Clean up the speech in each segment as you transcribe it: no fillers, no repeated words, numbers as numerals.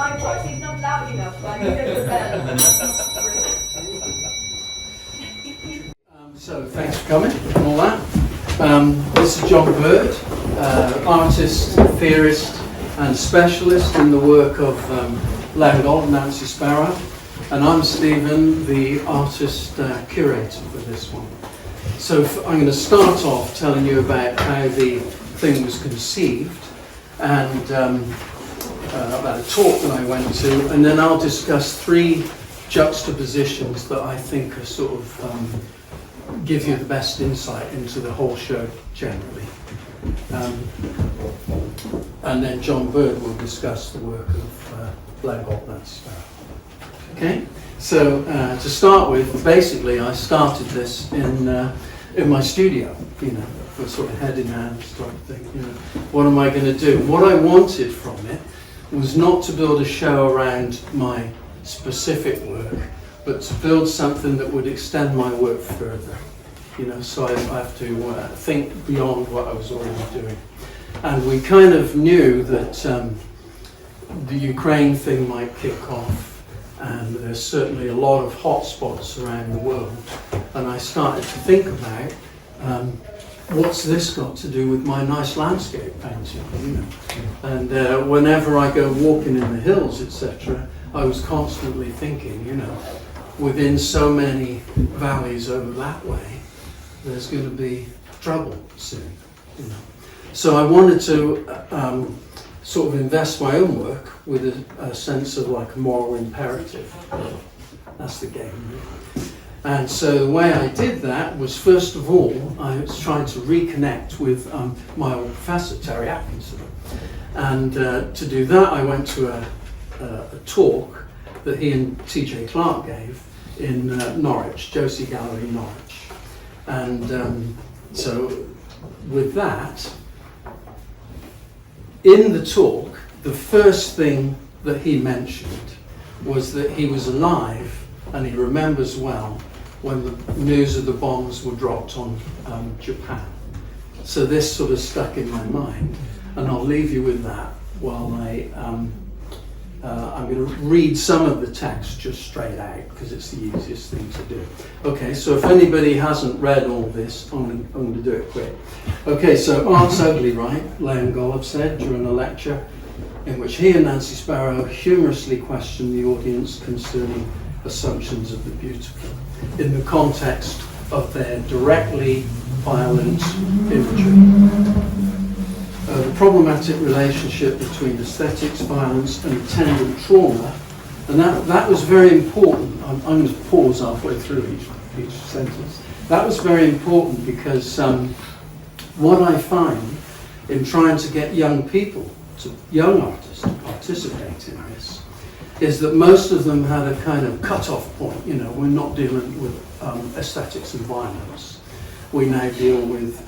My voice is not loud enough, so I needed the bell. So thanks for coming and all that. This is Jon Bird, artist, theorist and specialist in the work of Golub and Nancy Spero. And I'm Stephen, the artist curator for this one. So I'm going to start off telling you about how the thing was conceived and about a talk that I went to, and then I'll discuss three juxtapositions that I think are sort of give you the best insight into the whole show generally. And then Jon Bird will discuss the work of Golub and Spero. Okay, so to start with, basically I started this in my studio, you know, for sort of head in hand sort of thing, you know, what am I going to do? What I wanted from it was not to build a show around my specific work, but to build something that would extend my work further, you know, so I have to think beyond what I was already doing. And we kind of knew that the Ukraine thing might kick off, and there's certainly a lot of hotspots around the world, and I started to think about what's this got to do with my nice landscape painting, you know? And whenever I go walking in the hills, etc., I was constantly thinking, you know, within so many valleys over that way, there's going to be trouble soon, you know. So I wanted to sort of invest my own work with a sense of like a moral imperative. That's the game. And so the way I did that was, first of all, I was trying to reconnect with my old professor, Terry Atkinson. And to do that, I went to a talk that he and T.J. Clark gave in Norwich, Josie Gallery, Norwich. And so with that, in the talk, the first thing that he mentioned was that he was alive and he remembers well when the news of the bombs were dropped on Japan. So this sort of stuck in my mind, and I'll leave you with that while I'm going to read some of the text just straight out because it's the easiest thing to do. Okay, so if anybody hasn't read all this, I'm going to do it quick. Okay, so art's ugly, right? Golub said during a lecture in which he and Nancy Spero humorously questioned the audience concerning assumptions of the beautiful in the context of their directly violent imagery. The problematic relationship between aesthetics, violence and attendant trauma, and that was very important. I'm going to pause halfway through each sentence. That was very important because what I find in trying to get young artists to participate in this is that most of them had a kind of cut-off point. You know, we're not dealing with aesthetics and violence. We now deal with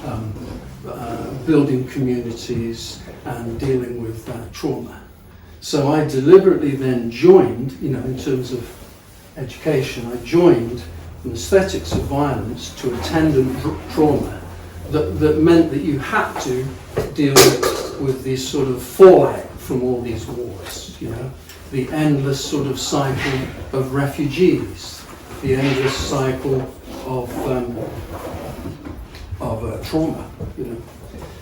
building communities and dealing with trauma. So I deliberately then joined, you know, in terms of education, I joined from aesthetics of violence to attendant trauma that meant that you had to deal with this sort of fallout from all these wars, you know, the endless sort of cycle of refugees, the endless cycle of trauma, you know.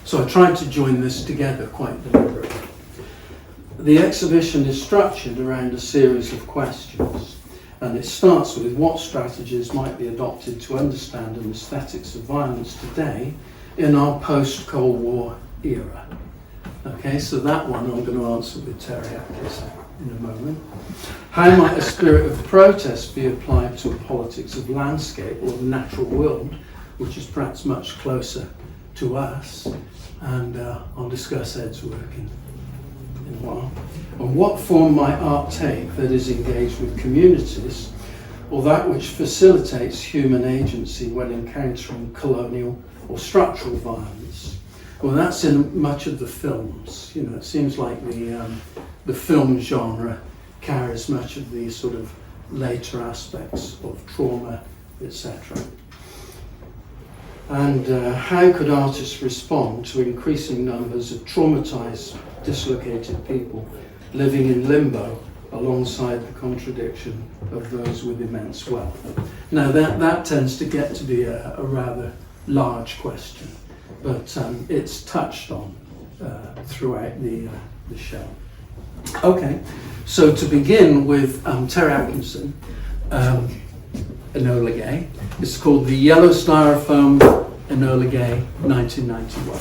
So I tried to join this together quite deliberately. The exhibition is structured around a series of questions, and it starts with what strategies might be adopted to understand an aesthetics of violence today in our post-Cold War era. Okay, so that one I'm going to answer with Terry Atkinson in a moment. How might a spirit of protest be applied to a politics of landscape or the natural world, which is perhaps much closer to us? And I'll discuss Ed's work in a while. And what form might art take that is engaged with communities, or that which facilitates human agency when encountering colonial or structural violence? Well, that's in much of the films. You know, it seems like the film genre carries much of the sort of later aspects of trauma, etc. And how could artists respond to increasing numbers of traumatized, dislocated people living in limbo alongside the contradiction of those with immense wealth. Now that tends to get to be a rather large question, but it's touched on throughout the show. Okay, so to begin with Terry Atkinson, Enola Gay. It's called the Yellow Styrofoam Enola Gay 1991.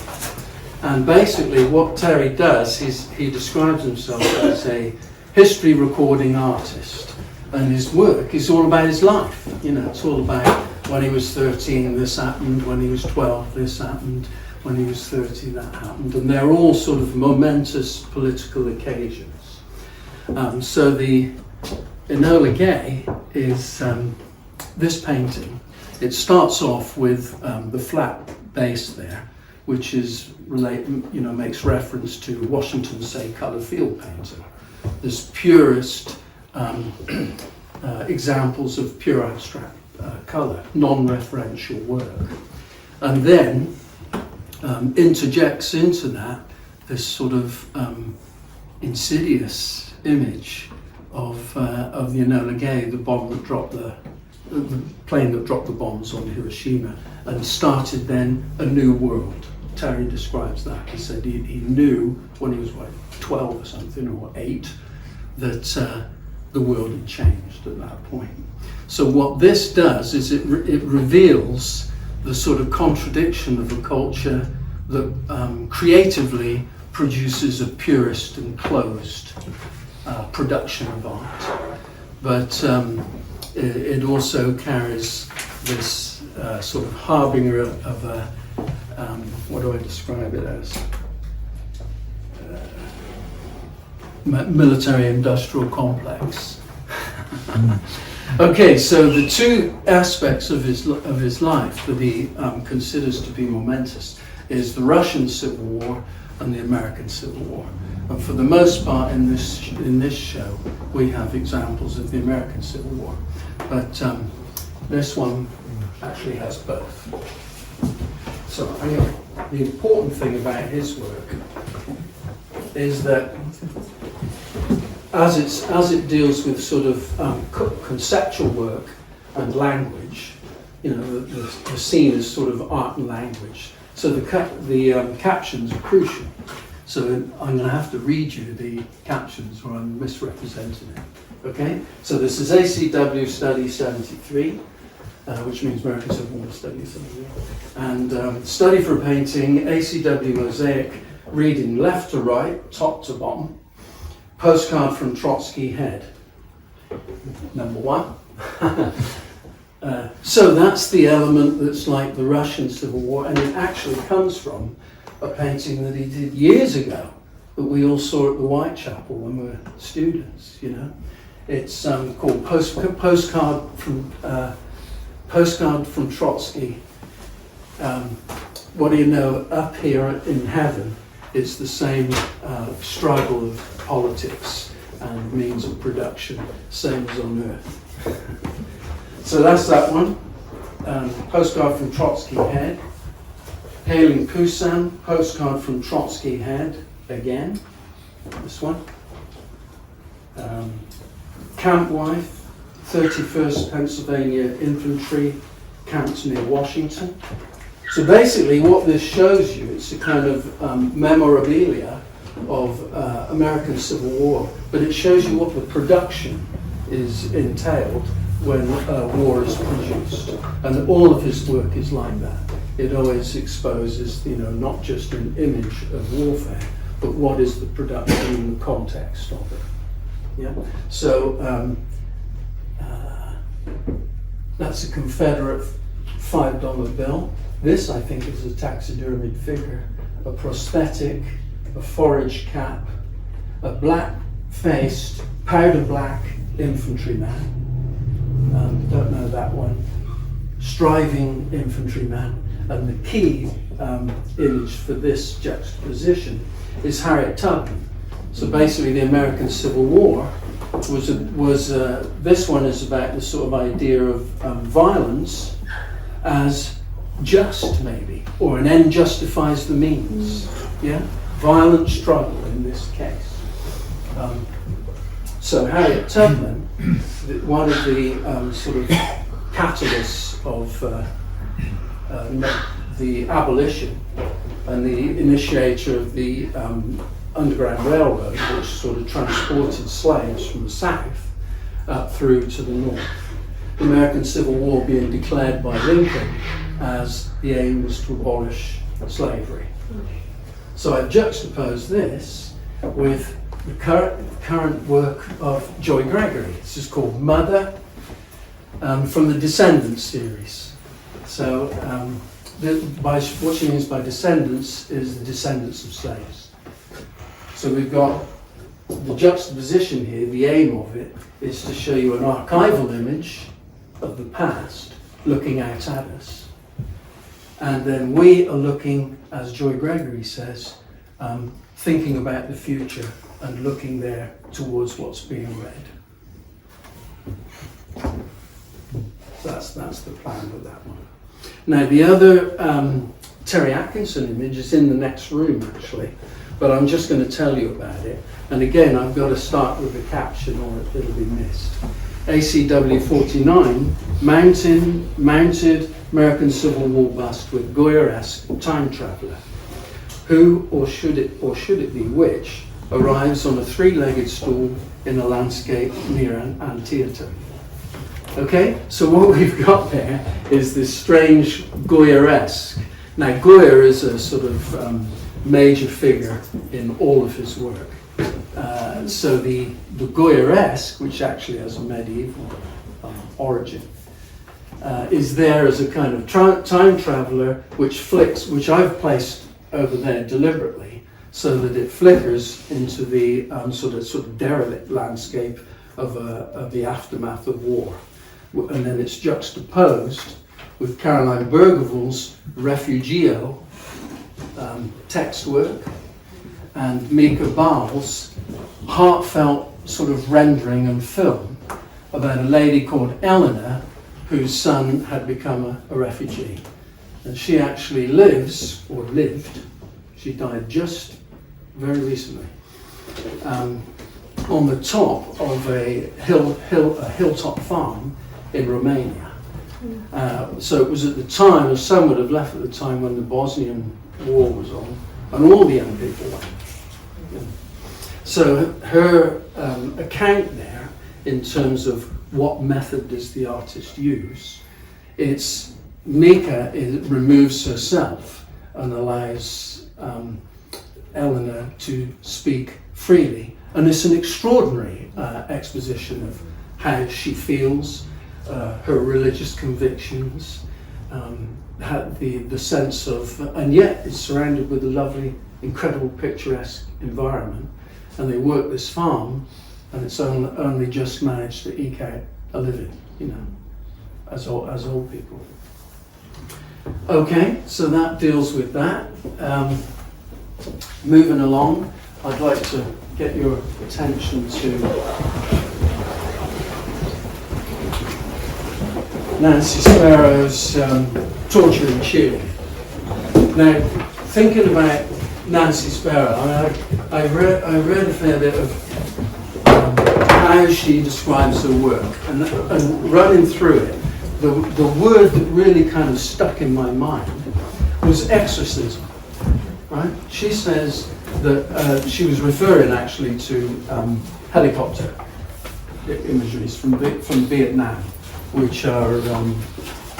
And basically what Terry does is he describes himself as a history recording artist, and his work is all about his life. You know, it's all about when he was 13 this happened, when he was 12 this happened, when he was 30 that happened, and they're all sort of momentous political occasions. So the Enola Gay is this painting. It starts off with the flat base there, which is makes reference to Washington's Say colour field painting. There's purest examples of pure abstract colour, non-referential work, and then interjects into that this sort of insidious image of the Enola Gay, the bomb that dropped the plane that dropped the bombs on Hiroshima and started then a new world. Terry describes that. He said he knew when he was 12 or something, or 8, that the world had changed at that point. So what this does is it reveals the sort of contradiction of a culture that creatively produces a purist and closed production of art, but it also carries this sort of harbinger of a what do I describe it as? Military-industrial complex. Okay, so the two aspects of his life that he considers to be momentous is the Russian Civil War and the American Civil War. And for the most part in this show, we have examples of the American Civil War, but this one actually has both. So the important thing about his work is that as it deals with sort of conceptual work and language, you know, the scene is sort of art and language. So the captions are crucial. So I'm going to have to read you the captions or I'm misrepresenting it. Okay? So this is ACW Study 73, which means American Civil War Study 73. And Study for Painting, ACW Mosaic, reading left to right, top to bottom. Postcard from Trotsky Head, number 1. So that's the element that's like the Russian Civil War, and it actually comes from a painting that he did years ago that we all saw at the Whitechapel when we were students, you know. It's called Postcard from Trotsky. What do you know, up here in heaven, it's the same struggle of politics and means of production, same as on earth. So that's that one. Postcard from Trotsky Head. Hailing Pusan, Postcard from Trotsky Head, again, this one. Camp Wife, 31st Pennsylvania Infantry, camped near Washington. So basically what this shows you, it's a kind of memorabilia of American Civil War, but it shows you what the production is entailed when war is produced. And all of his work is like that. It always exposes, you know, not just an image of warfare, but what is the production and the context of it. Yeah. So that's a Confederate $5 bill. This, I think, is a taxidermied figure, a prosthetic, a forage cap, a black-faced, powder black infantryman. Don't know that one. Striving infantryman. And the key image for this juxtaposition is Harriet Tubman. So basically the American Civil War was this one is about the sort of idea of violence as just, maybe, or an end justifies the means. Yeah, violent struggle in this case. So Harriet Tubman, one of the sort of catalysts of the abolition and the initiator of the Underground Railroad, which sort of transported slaves from the south through to the north. The American Civil War being declared by Lincoln as the aim was to abolish slavery. So I juxtapose this with the current work of Joy Gregory. This is called Mother, from the Descendants series. So what she means by descendants is the descendants of slaves. So we've got the juxtaposition here. The aim of it is to show you an archival image of the past looking out at us. And then we are looking, as Joy Gregory says, thinking about the future and looking there towards what's being read. That's the plan with that one. Now the other Terry Atkinson image is in the next room actually, but I'm just going to tell you about it. And again, I've got to start with the caption or it'll be missed. ACW 49, mounted American Civil War bust with Goyer-esque time traveller, who, or should it be which, arrives on a three-legged stool in a landscape near Antietam. Okay, so what we've got there is this strange Goyer-esque. Now Goyer is a sort of major figure in all of his work. So the Goyer-esque, which actually has a medieval origin, is there as a kind of time traveller which I've placed over there deliberately so that it flickers into the sort of derelict landscape of the aftermath of war. And then it's juxtaposed with Caroline Bergvall's Refugio text work and Mieke Baal's heartfelt sort of rendering and film about a lady called Eleanor whose son had become a refugee. And she actually lives, or lived, she died just very recently, on the top of a hilltop farm in Romania. So it was at the time, or some would have left at the time when the Bosnian War was on, and all the young people went. So her account there, in terms of what method does the artist use, it's Mieke removes herself and allows Eleanor to speak freely. And it's an extraordinary exposition of how she feels, her religious convictions, the sense of, and yet it's surrounded with a lovely, incredible, picturesque environment. And they work this farm, and it's only just managed to eke out a living, as old people. Okay, so that deals with that. Moving along, I'd like to get your attention to Nancy Spero's Torture in Chile. Now, thinking about Nancy Spero, I read a fair bit of how she describes her work, and running through it, the word that really kind of stuck in my mind was exorcism. Right? She says that she was referring actually to helicopter imageries from Vietnam, which are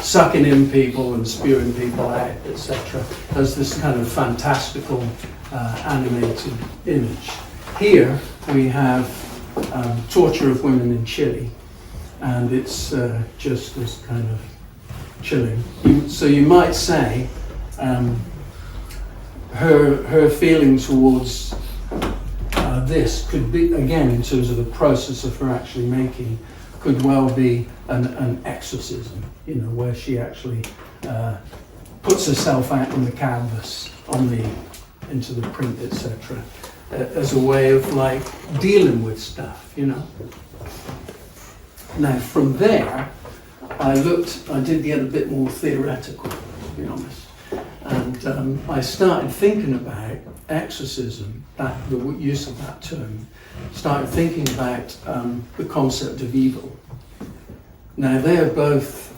sucking in people and spewing people out, etc., as this kind of fantastical animated image. Here we have torture of women in Chile, and it's just this kind of chilling. So you might say her feeling towards this could be, again, in terms of the process of her actually making, could well be an exorcism, where she actually puts herself out on the canvas, into the print, etc., as a way of dealing with stuff, Now from there, I did get a bit more theoretical, to be honest, and And I started thinking about exorcism, the use of that term, started thinking about the concept of evil. Now, they are both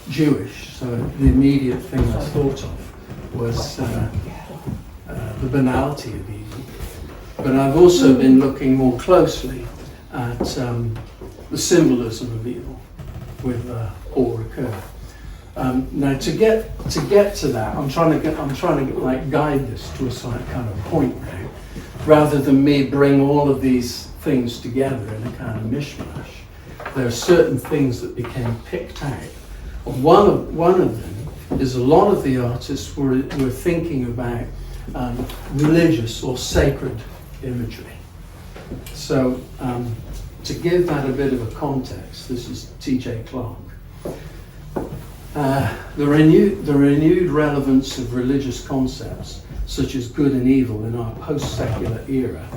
Jewish, so the immediate thing I thought of was the banality of evil. But I've also been looking more closely at the symbolism of evil with Paul Ricoeur. Now, to get to that, I'm trying to like guide this to a slight kind of point now, rather than me bring all of these things together in a kind of mishmash. There are certain things that became picked out. One of them is a lot of the artists were thinking about religious or sacred imagery. So to give that a bit of a context, this is T.J. Clarke. The renewed relevance of religious concepts, such as good and evil in our post-secular era,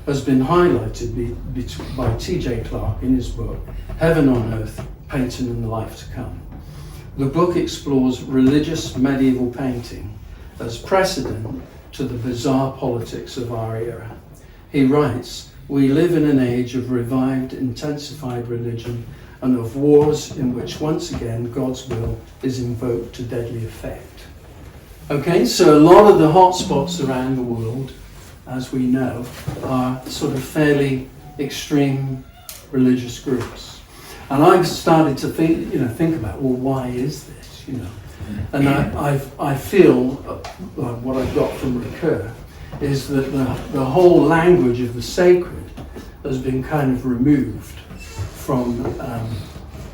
has been highlighted by T.J. Clarke in his book, Heaven on Earth, Painting in the Life to Come. The book explores religious medieval painting as precedent to the bizarre politics of our era. He writes, "We live in an age of revived, intensified religion and of wars in which once again God's will is invoked to deadly effect." Okay, so a lot of the hotspots around the world, as we know, are sort of fairly extreme religious groups. And I've started to think about, well, why is this, And I feel what I've got from Ricoeur is that the whole language of the sacred has been kind of removed from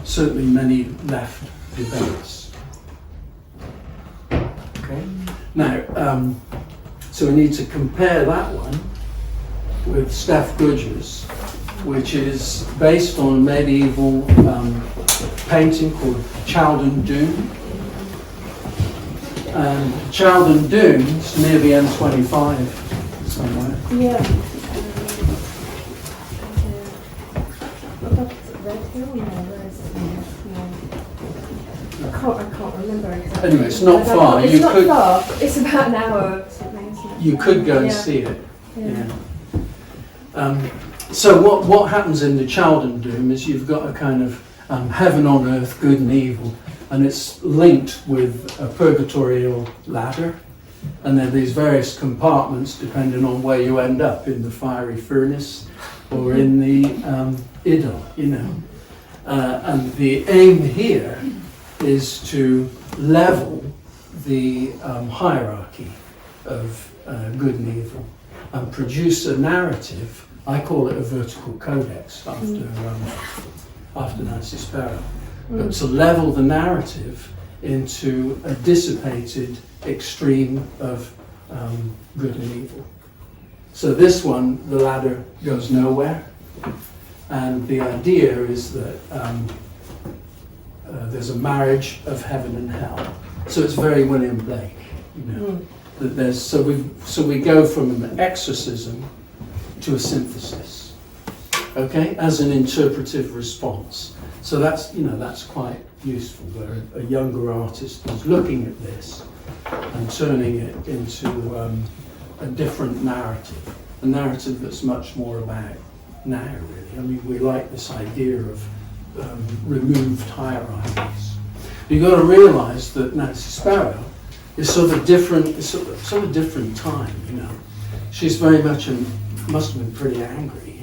certainly many left debates. Okay. Now, so we need to compare that one with Steph Goodger's, which is based on a medieval painting called Chaldon Doom. And Chaldon Doom's near the M25 somewhere. Yeah. I can't remember exactly. Anyway, it's not far. It's not far. It's about an hour or something, isn't it? You could go and see it. Yeah. So what happens in the Chaldon Doom is you've got a kind of heaven on earth, good and evil, and it's linked with a purgatorial ladder, and there are these various compartments depending on where you end up, in the fiery furnace or in the Idol, and the aim here is to level the hierarchy of good and evil and produce a narrative. I call it a vertical codex after Nancy Spero, but to level the narrative into a dissipated extreme of good and evil. So this one, the ladder goes nowhere, and the idea is that there's a marriage of heaven and hell. So it's very William Blake, that there's so we go from an exorcism to a synthesis, okay, as an interpretive response. So that's quite useful, where a younger artist is looking at this and turning it into a different narrative, a narrative that's much more about now, really. I mean, we like this idea of removed hierarchies. You've got to realise that Nancy Spero is sort of different time, She's very much must have been pretty angry,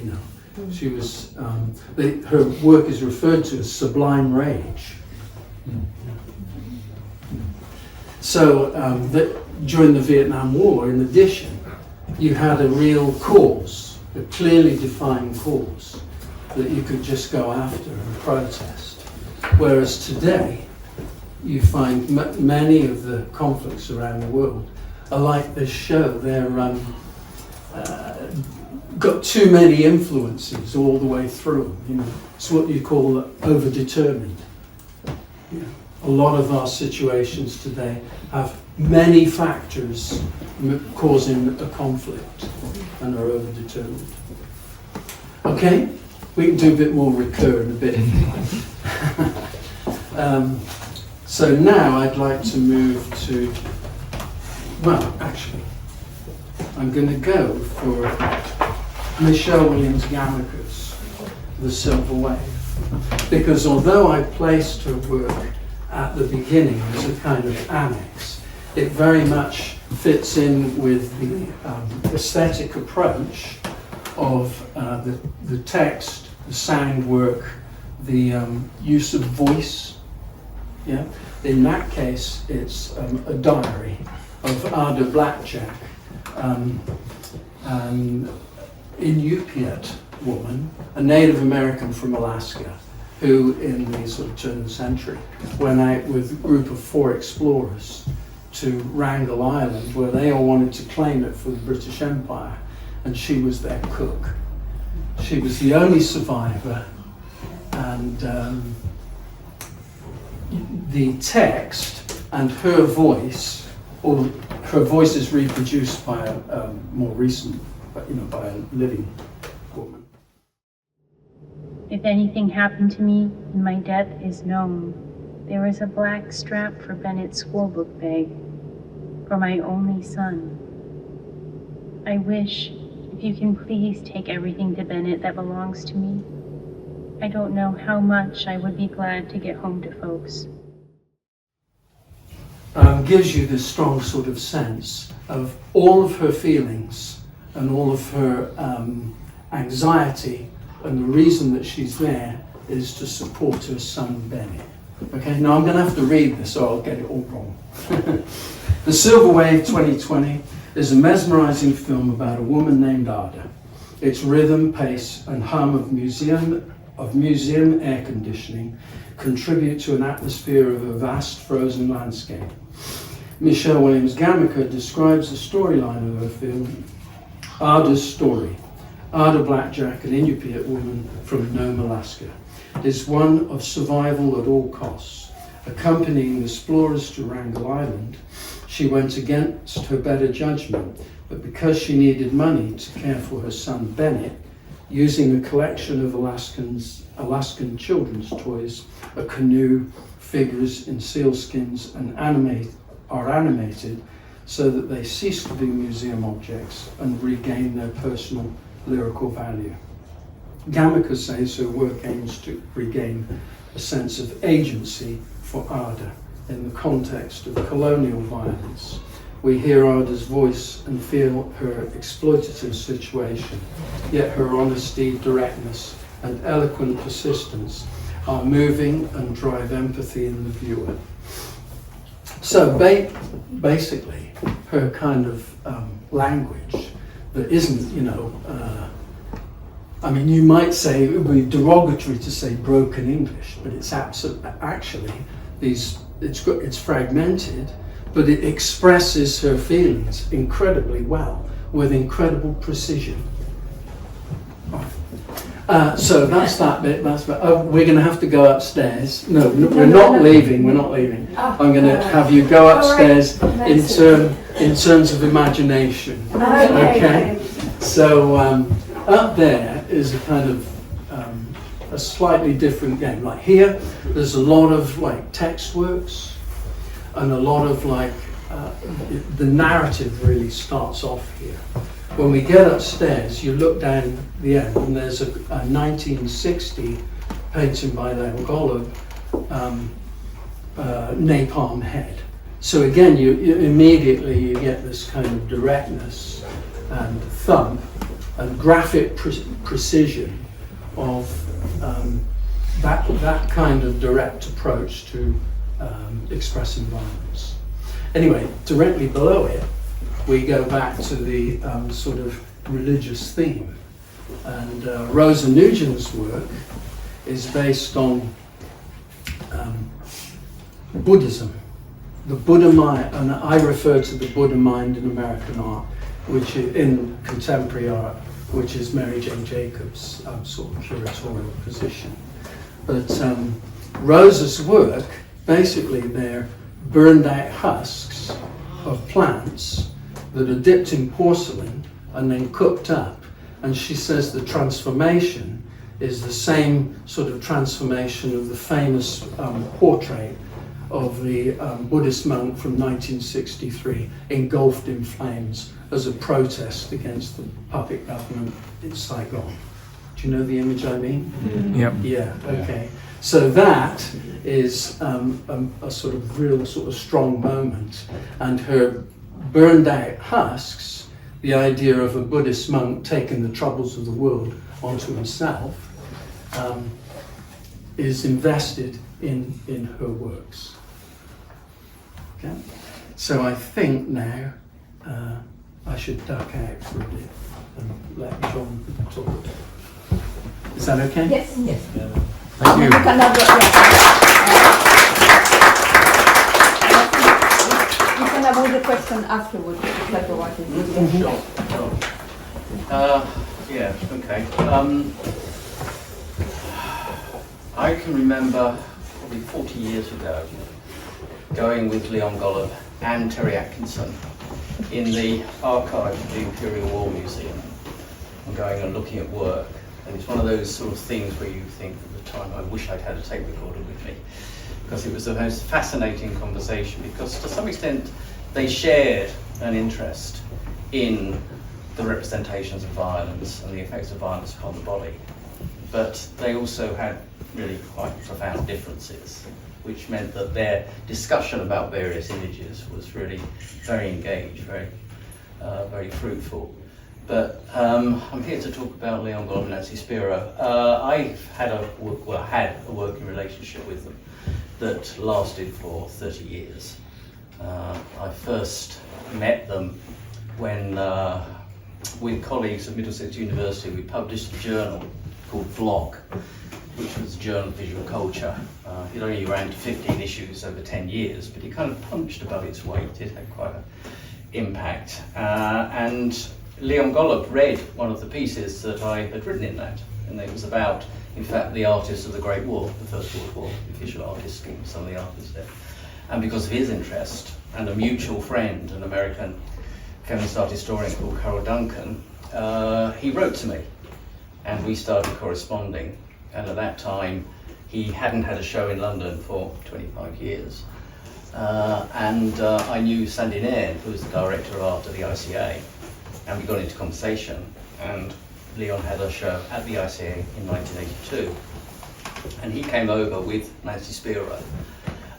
She was, her work is referred to as sublime rage. So during the Vietnam War, in addition, you had a real cause, a clearly defined cause that you could just go after and protest. Whereas today, you find many of the conflicts around the world are like this show. They're got too many influences all the way through. It's what you call overdetermined. A lot of our situations today have many factors causing a conflict and are overdetermined. Okay, we can do a bit more Ricoeur in a bit. So now I'd like to move to, well, actually, I'm going to go for Michelle Williams Gamaker's The Silver Wave, because although I placed her work at the beginning as a kind of annex, it very much fits in with the aesthetic approach of the text, the sound work, the use of voice. Yeah, in that case, it's a diary of Ada Blackjack, an Inupiat woman, a Native American from Alaska, who in the sort of turn of the century went out with a group of 4 explorers to Wrangel Island, where they all wanted to claim it for the British Empire, and she was their cook. She was the only survivor, and the text and her voice, or her voice is reproduced by a more recent, by a living woman. If anything happened to me and my death is known, there is a black strap for Bennett's schoolbook bag, for my only son. I wish, if you can please take everything to Bennett that belongs to me. I don't know how much I would be glad to get home to folks. Gives you this strong sort of sense of all of her feelings and all of her anxiety, and the reason that she's there is to support her son Bennett. Okay, now I'm going to have to read this or I'll get it all wrong. The Silver Wave 2020 is a mesmerizing film about a woman named Ada. Its rhythm, pace, and hum of museum air conditioning contribute to an atmosphere of a vast frozen landscape. Michelle Williams Gamaker describes the storyline of her film, Ada's story. Ada Blackjack, an Inupiat woman from Nome, Alaska, is one of survival at all costs. Accompanying the explorers to Wrangel Island, she went against her better judgment, but because she needed money to care for her son Bennett, using a collection of Alaskan children's toys, a canoe, figures in sealskins, and are animated so that they cease to be museum objects and regain their personal lyrical value. Gamaker says her work aims to regain a sense of agency for Ada in the context of colonial violence. We hear Ada's voice and feel her exploitative situation, yet her honesty, directness, and eloquent persistence are moving and drive empathy in the viewer. So basically, her kind of language that isn't, you might say it would be derogatory to say broken English, but it's actually it's fragmented, but it expresses her feelings incredibly well, with incredible precision. So that's that bit. We're going to have to go upstairs. No, we're not leaving. We're not leaving. I'm going to have you go upstairs in terms of imagination. Okay. So up there is a kind of a slightly different game. Like here, there's a lot of like text works, and a lot of the narrative really starts off here. When we get upstairs, you look down the end, and there's a 1960 painting by Golub, Napalm Head. So again, you immediately you get this kind of directness and thump and graphic precision of that kind of direct approach to expressing violence. Anyway, directly below it, we go back to the sort of religious theme. And Rosa Nugent's work is based on Buddhism. The Buddha mind, and I refer to the Buddha mind in American art, which is in contemporary art, which is Mary Jane Jacobs' sort of curatorial position. But Rosa's work, basically they're burned out husks of plants that are dipped in porcelain and then cooked up. And she says the transformation is the same sort of transformation of the famous portrait of the Buddhist monk from 1963 engulfed in flames as a protest against the puppet government in Saigon. Do you know the image I mean? Yep. Yeah, okay. So that is a sort of real sort of strong moment. And her burned out husks, the idea of a Buddhist monk taking the troubles of the world onto himself, is invested in her works. Okay? So I think now I should duck out for a bit and let Jon talk. Is that okay? Yes. Yes. Thank you. You can have you can have all the questions afterwards, like a what is. Sure. Yeah, okay. I can remember probably 40 years ago going with Leon Golub and Terry Atkinson in the archive of the Imperial War Museum and going and looking at work. And it's one of those sort of things where you think at the time, I wish I'd had a tape recorder with me, because it was the most fascinating conversation, because to some extent they shared an interest in the representations of violence and the effects of violence upon the body. But they also had really quite profound differences, which meant that their discussion about various images was really very engaged, very fruitful. But I'm here to talk about Leon Golub and Nancy Spero. I had a working relationship with them that lasted for 30 years. I first met them when, with colleagues at Middlesex University, we published a journal called Vlog, which was a journal of visual culture. It only ran to 15 issues over 10 years, but it kind of punched above its weight. It had quite an impact. And Leon Golub read one of the pieces that I had written in that, and it was about, in fact, the artists of the Great War, the First World War, the official artist scheme, some of the artists there. And because of his interest, and a mutual friend, an American feminist art historian called Carol Duncan, he wrote to me, and we started corresponding. And at that time, he hadn't had a show in London for 25 years. And I knew Sandy Nairn, who was the director of art at the ICA, and we got into conversation. And Leon had a show at the ICA in 1982. And he came over with Nancy Spero.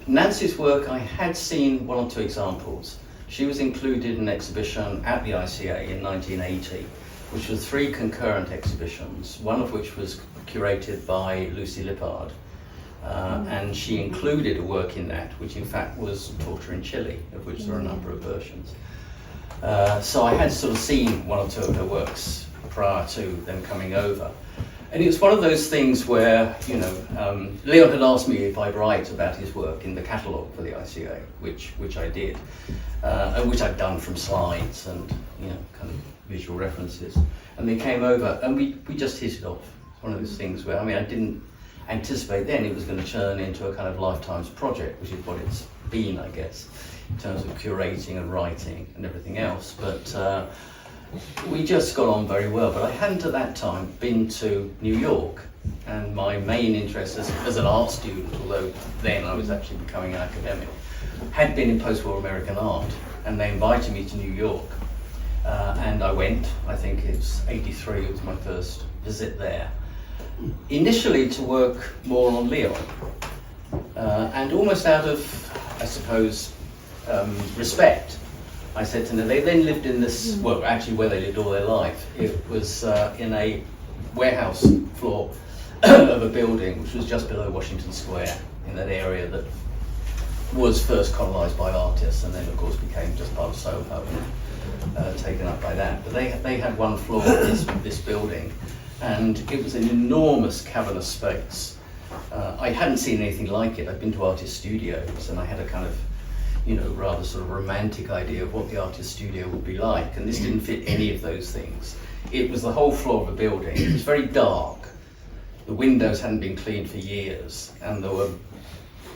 Nancy's work, I had seen one or two examples. She was included in an exhibition at the ICA in 1980, which was 3 concurrent exhibitions, one of which was curated by Lucy Lippard. And she included a work in that, which in fact was Torture in Chile, of which there are a number of versions. So I had sort of seen one or two of her works prior to them coming over. And it was one of those things where, you know, Leon had asked me if I'd write about his work in the catalogue for the ICA, which I did, and which I'd done from slides and, you know, kind of visual references. And they came over and we just hit it off. It's one of those things where, I mean, I didn't anticipate then it was going to turn into a kind of lifetime's project, which is what it's been, I guess, in terms of curating and writing and everything else. But we just got on very well. But I hadn't at that time been to New York, and my main interest as an art student, although then I was actually becoming an academic, had been in post-war American art, and they invited me to New York. And I went. I think it's 83, it was my first visit there. Initially to work more on Leon, and almost out of, I suppose, respect, I said to them, they then lived in this, well, actually where they lived all their life. It was in a warehouse floor of a building which was just below Washington Square, in that area that was first colonised by artists and then of course became just part of Soho and taken up by that. But they had one floor of this building, and it was an enormous cavernous space. I hadn't seen anything like it. I'd been to artist studios and I had a kind of, you know, rather sort of romantic idea of what the artist studio would be like, and this didn't fit any of those things. It was the whole floor of a building. It was very dark. The windows hadn't been cleaned for years, and there were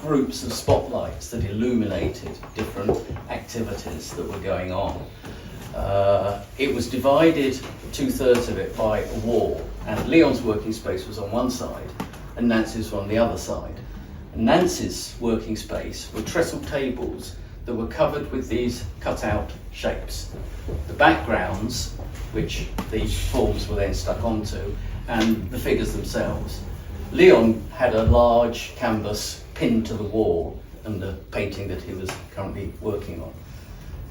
groups of spotlights that illuminated different activities that were going on. It was divided 2/3 of it by a wall, and Leon's working space was on one side and Nancy's was on the other side. Nancy's working space were trestle tables that were covered with these cut-out shapes. The backgrounds, which these forms were then stuck onto, and the figures themselves. Leon had a large canvas pinned to the wall and the painting that he was currently working on.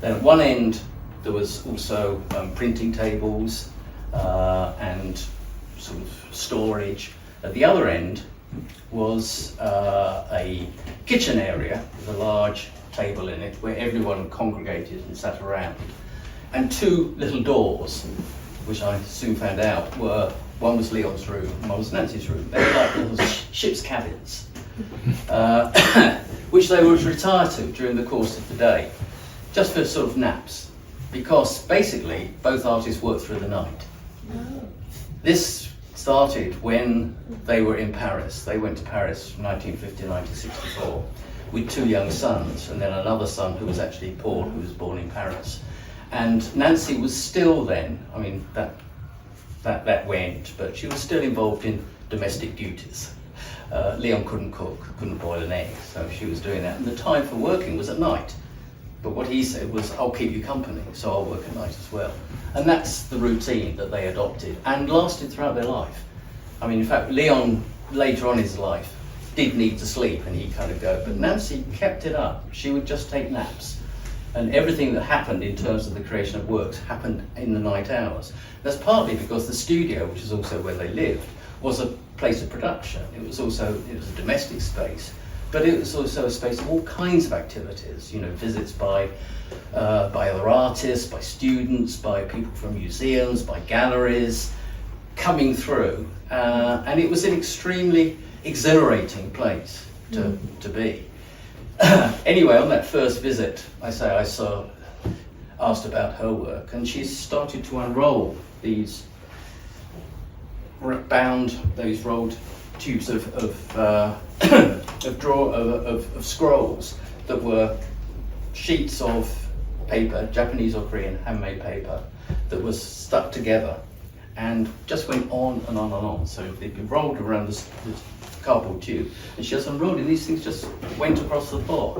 Then at one end there was also printing tables and sort of storage. At the other end was a kitchen area with a large table in it where everyone congregated and sat around. And two little doors, which I soon found out were, one was Leon's room and one was Nancy's room. They were like little ship's cabins, which they would retire to during the course of the day, just for sort of naps, because basically both artists worked through the night. This started when they were in Paris. They went to Paris from 1950 to 1964 with two young sons, and then another son who was actually Paul, who was born in Paris. And Nancy was still then, I mean, that went, but she was still involved in domestic duties. Leon couldn't cook, couldn't boil an egg, so she was doing that. And the time for working was at night. But what he said was, I'll keep you company, so I'll work at night as well. And that's the routine that they adopted and lasted throughout their life. I mean, in fact, Leon, later on in his life, did need to sleep and he'd kind of go, but Nancy kept it up. She would just take naps. And everything that happened in terms of the creation of works happened in the night hours. That's partly because the studio, which is also where they lived, was a place of production. It was a domestic space, but it was also a space of all kinds of activities, you know, visits by other artists, by students, by people from museums, by galleries, coming through. And it was an extremely exhilarating place to be. Anyway, on that first visit, I asked about her work, and she started to unroll these those rolled tubes of scrolls that were sheets of paper, Japanese or Korean handmade paper, that was stuck together and just went on and on and on. So they'd been rolled around this cardboard tube, and she just unrolled it, and these things just went across the floor.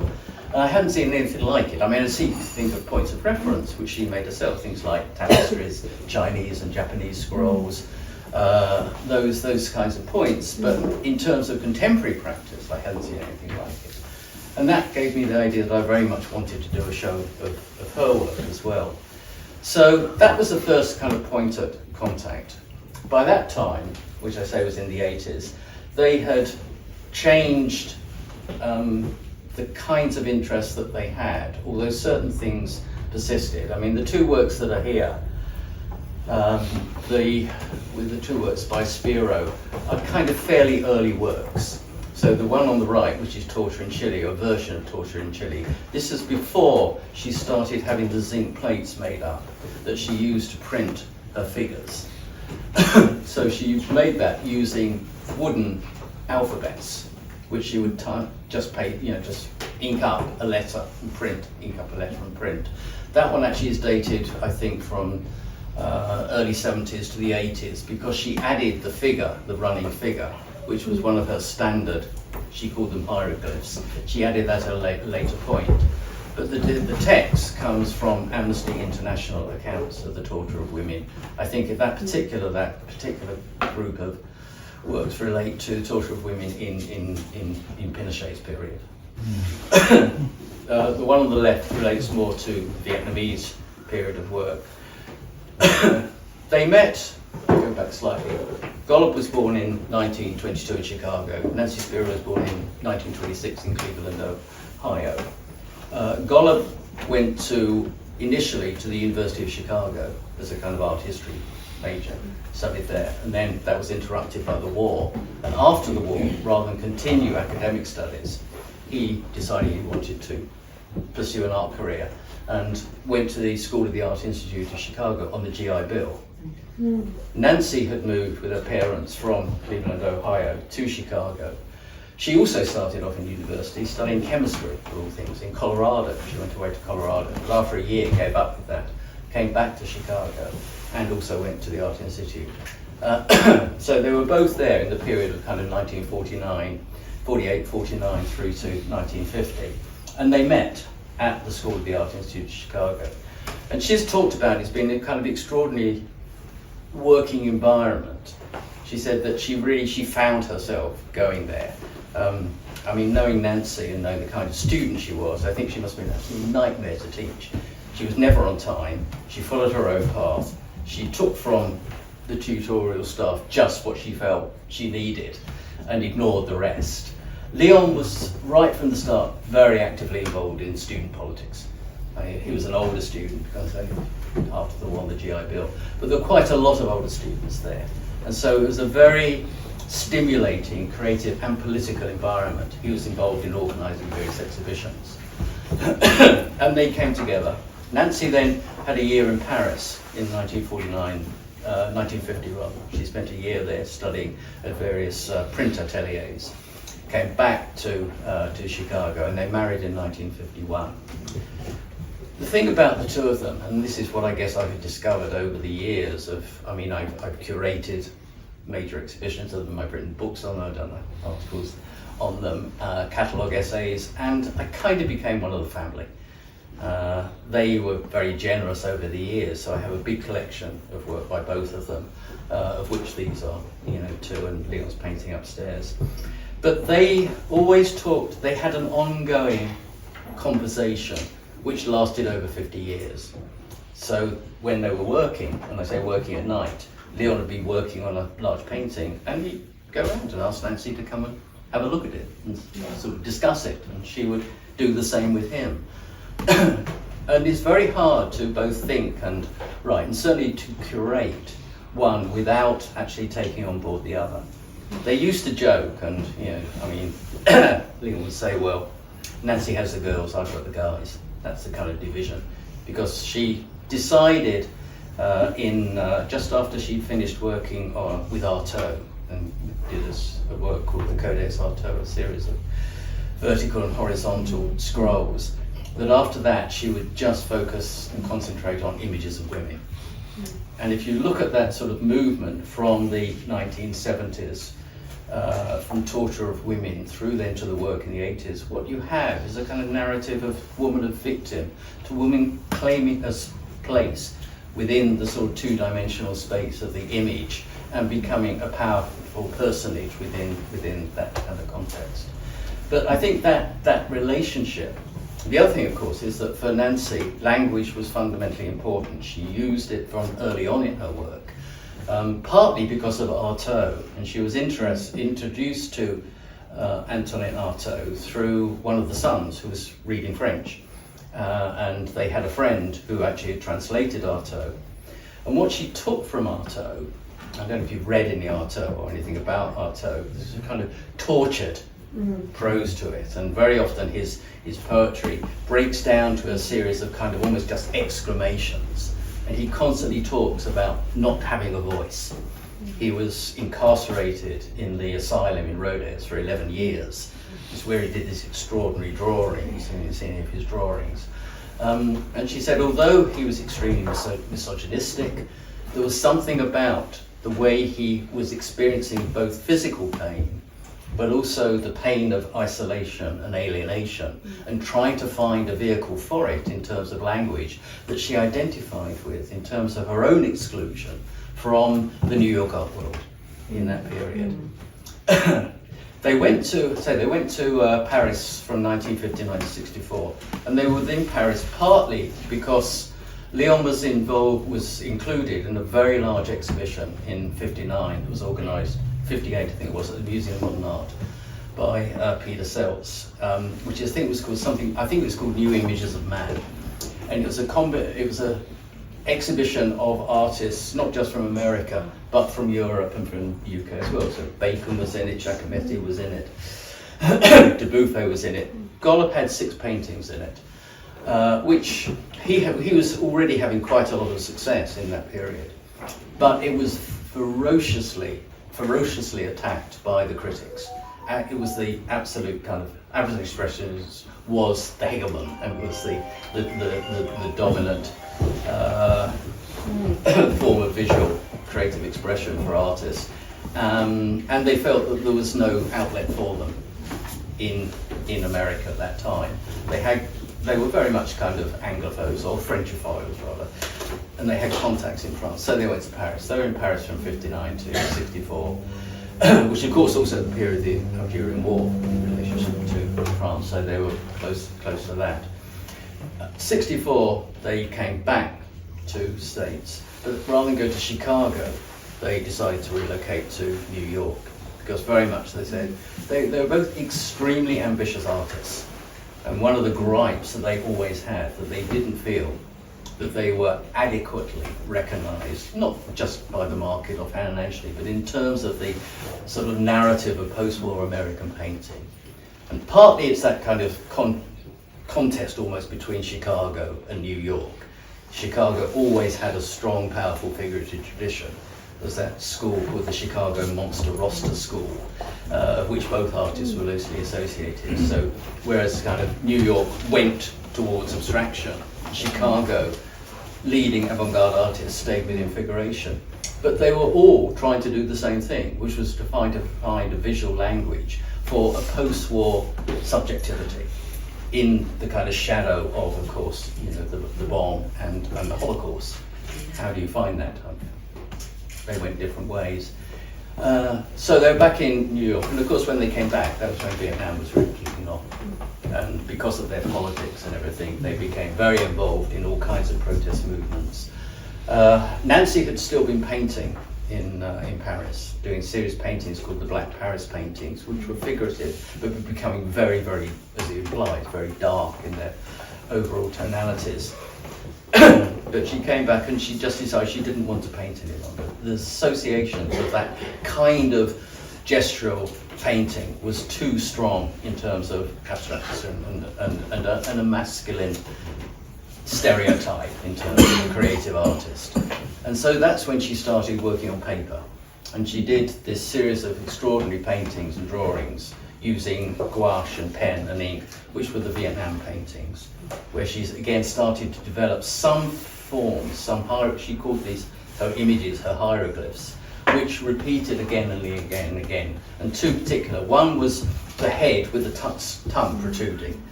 And I hadn't seen anything like it. I mean, I see things of points of reference, which she made herself, things like tapestries, Chinese and Japanese scrolls, those kinds of points. But in terms of contemporary practice, I hadn't seen anything like it. And that gave me the idea that I very much wanted to do a show of her work as well. So that was the first kind of point of contact. By that time, which I say was in the 80s, they had changed the kinds of interests that they had, although certain things persisted. I mean, the two works that are here, the two works by Spero, are kind of fairly early works. So the one on the right, which is Torture in Chile, or a version of Torture in Chile, this is before she started having the zinc plates made up that she used to print her figures. So she made that using wooden alphabets, which she would just ink up a letter and print, ink up a letter and print. That one actually is dated, I think, from early 70s to the 80s, because she added the figure, the running figure, which was one of her standard, she called them hieroglyphs. She added that at a later point. But the text comes from Amnesty International accounts of the torture of women. I think that particular group of works relate to the torture of women in Pinochet's period. The one on the left relates more to Vietnamese period of work. They met, I'll go back slightly. Golub was born in 1922 in Chicago. Nancy Spero was born in 1926 in Cleveland, Ohio. Golub went initially to the University of Chicago as a kind of art history major, studied there, and then that was interrupted by the war. And after the war, rather than continue academic studies, he decided he wanted to pursue an art career and went to the School of the Art Institute of Chicago on the GI Bill. Nancy had moved with her parents from Cleveland, Ohio to Chicago. She also started off in university studying chemistry, for all things, in Colorado. She went away to Colorado, but after a year gave up with that, came back to Chicago, and also went to the Art Institute. So they were both there in the period of kind of 1949, 48, 49 through to 1950. And they met at the School of the Art Institute of Chicago. And she's talked about it's been a kind of extraordinary working environment. She said that she found herself going there. I mean, knowing Nancy and knowing the kind of student she was, I think she must have been an absolute nightmare to teach. She was never on time. She followed her own path. She took from the tutorial staff just what she felt she needed and ignored the rest. Leon was, right from the start, very actively involved in student politics. He was an older student, because after the war on the GI Bill, but there were quite a lot of older students there. And so it was a very stimulating, creative and political environment. He was involved in organising various exhibitions. And they came together. Nancy then had a year in Paris in 1950 rather. She spent a year there studying at various print ateliers. Came back to Chicago, and they married in 1951. The thing about the two of them, and this is what I guess I've discovered over the years of, I mean, I've curated major exhibitions of them, I've written books on them, I've done articles on them, catalogue essays, and I kind of became one of the family. They were very generous over the years, so I have a big collection of work by both of them, of which these are, two, and Leon's painting upstairs. But they always talked, they had an ongoing conversation which lasted over 50 years. So when they were working, and I say working at night, Leon would be working on a large painting, and he'd go around and ask Nancy to come and have a look at it and sort of discuss it, and she would do the same with him. And it's very hard to both think and write, and certainly to curate one without actually taking on board the other. They used to joke, and Leon would say, well, Nancy has the girls, I've got the guys. That's the kind of division, because she decided just after she finished working with Artaud and did a work called the Codex Artaud, a series of vertical and horizontal scrolls, that after that she would just focus and concentrate on images of women. And if you look at that sort of movement from the 1970s, from torture of women through then to the work in the 80s, what you have is a kind of narrative of woman as victim, to woman claiming a place within the sort of two-dimensional space of the image and becoming a powerful personage within that kind of context. But I think that relationship, the other thing of course is that for Nancy, language was fundamentally important. She used it from early on in her work. Partly because of Artaud, and she was introduced to Antonin Artaud through one of the sons who was reading French, and they had a friend who actually had translated Artaud. And what she took from Artaud, I don't know if you've read any Artaud or anything about Artaud, there's a kind of tortured prose to it, and very often his poetry breaks down to a series of kind of almost just exclamations. And he constantly talks about not having a voice. He was incarcerated in the asylum in Rodez for 11 years. It's where he did these extraordinary drawings, and you've seen any of his drawings. And she said, although he was extremely misogynistic, there was something about the way he was experiencing both physical pain, but also the pain of isolation and alienation, and trying to find a vehicle for it in terms of language that she identified with in terms of her own exclusion from the New York art world in that period. They went to Paris from 1950 to 1964, and they were in Paris partly because Leon was included in a very large exhibition in 59 that was organised, 58 I think it was, at the Museum of Modern Art by Peter Seltz, which I think was called New Images of Man, and it was a exhibition of artists not just from America but from Europe and from the UK as well. So Bacon was in it, Giacometti was in it, Dubuffet was in it. Golub had 6 paintings in it, which he was already having quite a lot of success in that period, but it was ferociously attacked by the critics. It was the absolute kind of abstract expressionist was the hegemon, and was the dominant form of visual creative expression for artists, and they felt that there was no outlet for them. in America at that time. They were very much kind of Anglophones, or Frenchophiles rather, and they had contacts in France, so they went to Paris. They were in Paris from 59 to 64, which of course also the period of the Algerian War in relationship to France, so they were close to that. 64, they came back to the States, but rather than go to Chicago, they decided to relocate to New York, because very much, they said, they were both extremely ambitious artists. And one of the gripes that they always had, that they didn't feel that they were adequately recognised, not just by the market or financially, but in terms of the sort of narrative of post-war American painting. And partly it's that kind of contest almost between Chicago and New York. Chicago always had a strong, powerful figurative tradition. There's that school called the Chicago Monster Roster School, of which both artists were loosely associated. So whereas kind of New York went towards abstraction, Chicago, leading avant-garde artists, stayed within figuration. But they were all trying to do the same thing, which was to find a visual language for a post-war subjectivity in the kind of shadow of course, you know, the bomb and the Holocaust. How do you find that? They went different ways. So they were back in New York, and of course when they came back, that was when Vietnam was really kicking off. And because of their politics and everything, they became very involved in all kinds of protest movements. Nancy had still been painting in Paris, doing serious paintings called the Black Paris paintings, which were figurative, but were becoming very, very, as it implied, very dark in their overall tonalities. But she came back and she just decided she didn't want to paint any longer. The associations of that kind of gestural painting was too strong in terms of abstraction and a masculine stereotype in terms of a creative artist. And so that's when she started working on paper. And she did this series of extraordinary paintings and drawings using gouache and pen and ink, which were the Vietnam paintings, where she's again started to develop some forms, she called these her images, her hieroglyphs, which repeated again and again and again. And two particular, one was the head with the tongue protruding,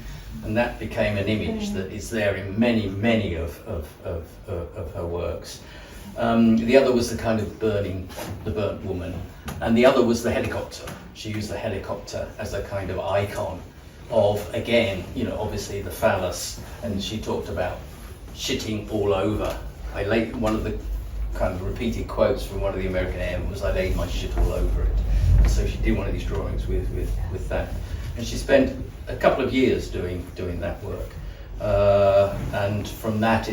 and that became an image that is there in many of her works. The other was the kind of the burnt woman, and the other was the helicopter. She used the helicopter as a kind of icon of, again, you know, obviously the phallus, and she talked about shitting all over. One of the kind of repeated quotes from one of the American airmen was, "I laid my shit all over it." And so she did one of these drawings with that, and she spent a couple of years doing that work, and from that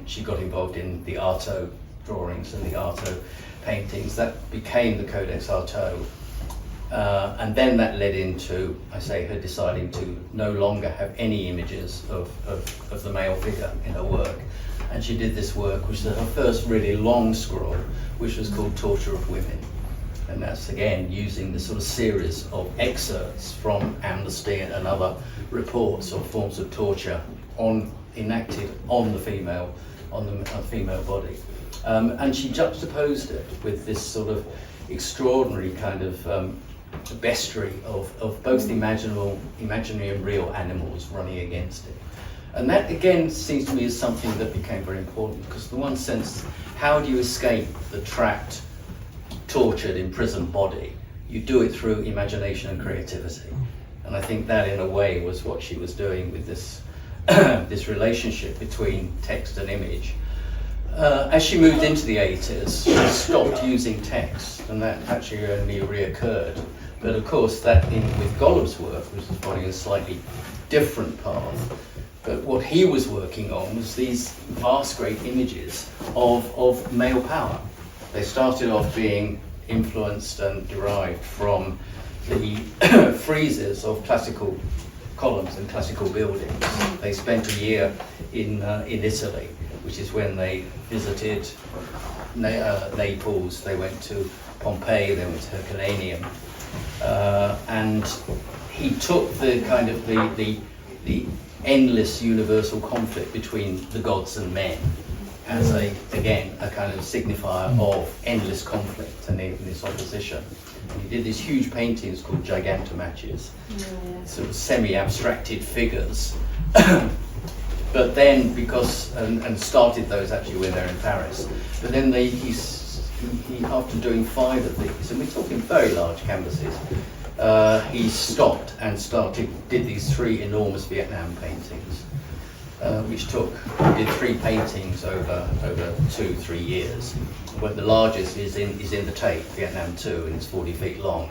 she got involved in the Artaud drawings and the Artaud paintings. That became the Codex Artaud, and then that led into, her deciding to no longer have any images of the male figure in her work. And she did this work, which is her first really long scroll, which was called Torture of Women. And that's again using this sort of series of excerpts from Amnesty and other reports of forms of torture enacted on the female body. And she juxtaposed it with this sort of extraordinary kind of bestiary of both imaginary and real animals running against it. And that again seems to me is something that became very important, because in one sense, how do you escape the trapped, tortured, imprisoned body? You do it through imagination and creativity. And I think that in a way was what she was doing with this this relationship between text and image. As she moved into the 80s, she stopped using text, and that actually only reoccurred. But of course, with Golub's work, which was following a slightly different path. But what he was working on was these vast, great images of male power. They started off being influenced and derived from the friezes of classical columns and classical buildings. They spent a year in Italy, which is when they visited Naples, they went to Pompeii, they went to Herculaneum, and he took the kind of the endless universal conflict between the gods and men as a kind of signifier of endless conflict and this opposition. He did these huge paintings called gigantomatches, sort of semi-abstracted figures. But then, and started those actually when they're in Paris. But then he after doing 5 of these, and we're talking very large canvases, he stopped and did these 3 enormous Vietnam paintings, which did 3 paintings over 2-3 years. But the largest is in the Tate, Vietnam 2, and it's 40 feet long.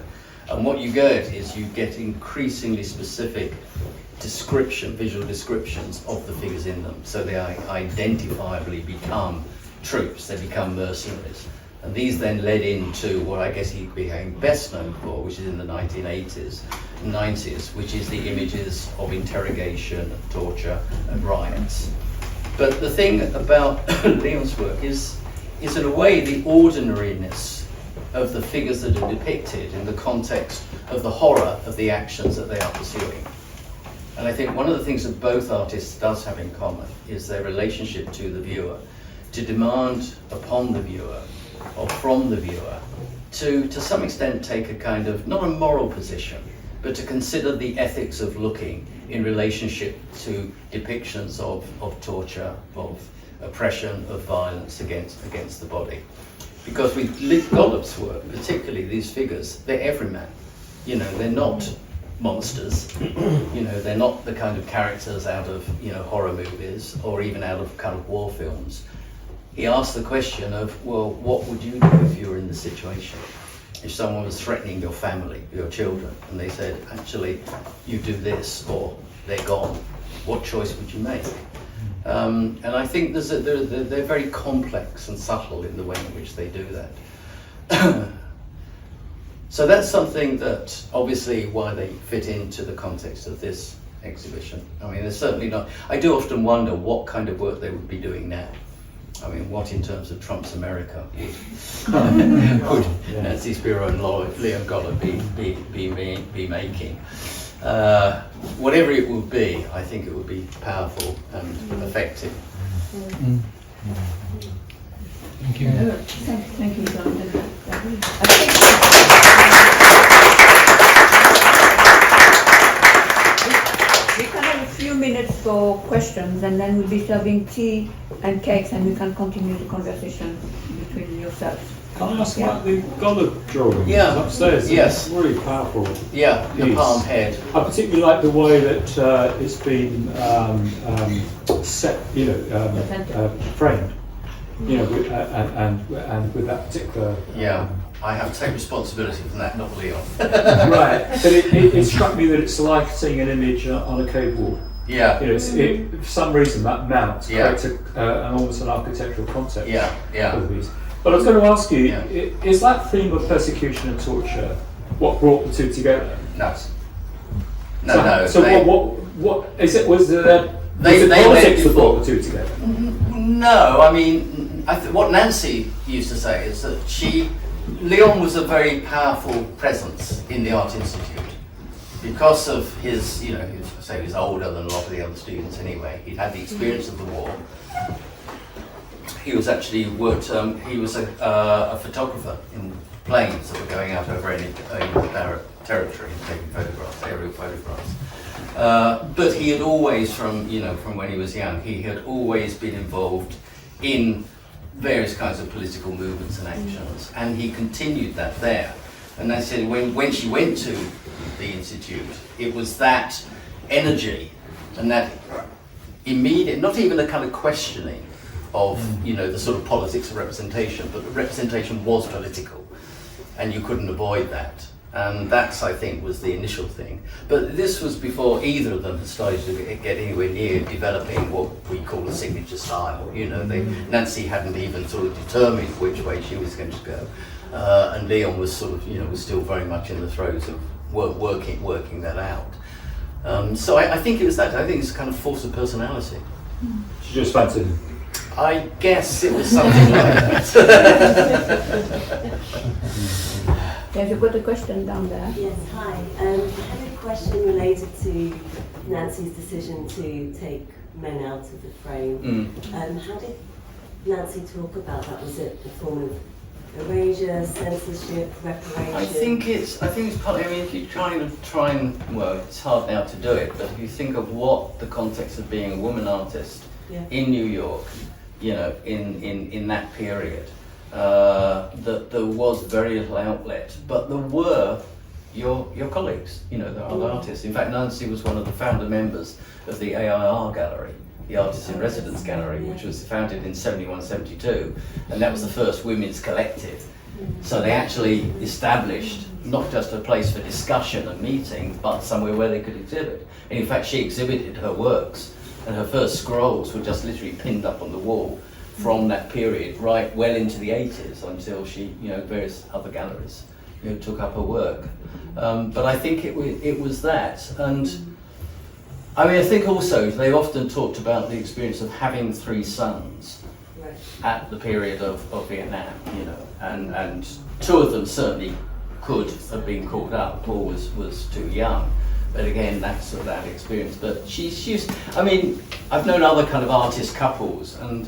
And what you get is increasingly specific visual descriptions of the figures in them. So they identifiably become troops, they become mercenaries. And these then led into what I guess he became best known for, which is in the 1980s and 90s, which is the images of interrogation, torture, and riots. But the thing about Leon's work is in a way the ordinariness of the figures that are depicted in the context of the horror of the actions that they are pursuing. And I think one of the things that both artists does have in common is their relationship to the viewer, to demand upon the viewer, or from the viewer, to some extent take a kind of, not a moral position, but to consider the ethics of looking in relationship to depictions of torture, of oppression, of violence against the body. Because with Golub's work, particularly these figures, they're everyman. They're not monsters. They're not the kind of characters out of horror movies or even out of kind of war films. He asked the question of, well, what would you do if you were in this situation? If someone was threatening your family, your children, and they said, actually, you do this or they're gone, what choice would you make? And I think they're very complex and subtle in the way in which they do that. So that's something that obviously why they fit into the context of this exhibition. I mean, there's certainly not, I do often wonder what kind of work they would be doing now. I mean, what in terms of Trump's America would Nancy Spero and Leon Golub be making? Whatever it would be, I think it would be powerful and effective. Thank you. Thank you, Jon. We can have a few minutes for questions, and then we'll be serving tea and cakes, and we can continue the conversation between yourselves. Can I ask about the Golub drawing? Yeah. Upstairs. Yes. It's really powerful. Yeah, the piece. palm head. I particularly like the way that it's been set, framed. And with that particular. Yeah, I have to take responsibility for that, not Leon. Right, but it struck me that it's like seeing an image on a cave wall. Yeah. For some reason that mount creates an almost an architectural concept. Yeah. For the piece. But I was going to ask you, is that theme of persecution and torture what brought the two together? No. So what is it? Was it politics that brought the two together? No, I mean, what Nancy used to say is that Leon was a very powerful presence in the Art Institute because of his, he was older than a lot of the other students anyway. He'd had the experience of the war. He was actually he was a photographer in planes that were going out over any territory and taking photographs, aerial photographs. But he had always, from when he was young, he had always been involved in various kinds of political movements and actions, and he continued that there. And they said when she went to the Institute, it was that energy and that immediate, not even a kind of questioning of the sort of politics of representation, but the representation was political, and you couldn't avoid that. And that's, I think, was the initial thing. But this was before either of them had started to get anywhere near developing what we call a signature style. Nancy hadn't even sort of determined which way she was going to go, and Leon was sort of, was still very much in the throes of working that out. So I think it was that. I think it's a kind of force of personality. She just fancied him. I guess it was something like that. There's a question down there. Yes, hi. I had a question related to Nancy's decision to take men out of the frame. How did Nancy talk about that? Was it a form of erasure, censorship, reparation? I think it's partly. I mean, if you try and well, it's hard now to do it. But if you think of what the context of being a woman artist in New York, you know, in that period, that there was very little outlet, but there were your colleagues, you know, the other artists. In fact, Nancy was one of the founder members of the AIR Gallery, the Artists in Residence Gallery, which was founded in 71, 72, and that was the first women's collective. So they actually established not just a place for discussion and meeting, but somewhere where they could exhibit. And in fact, she exhibited her works, and her first scrolls were just literally pinned up on the wall from that period, right well into the 80s, until she, you know, various other galleries, you know, took up her work. But I think it was that. And I mean, I think also they often talked about the experience of having 3 sons at the period of Vietnam, you know, and 2 of them certainly could have been called up. Paul was too young, but again, that's sort of that experience. But she's I mean, I've known other kind of artist couples, and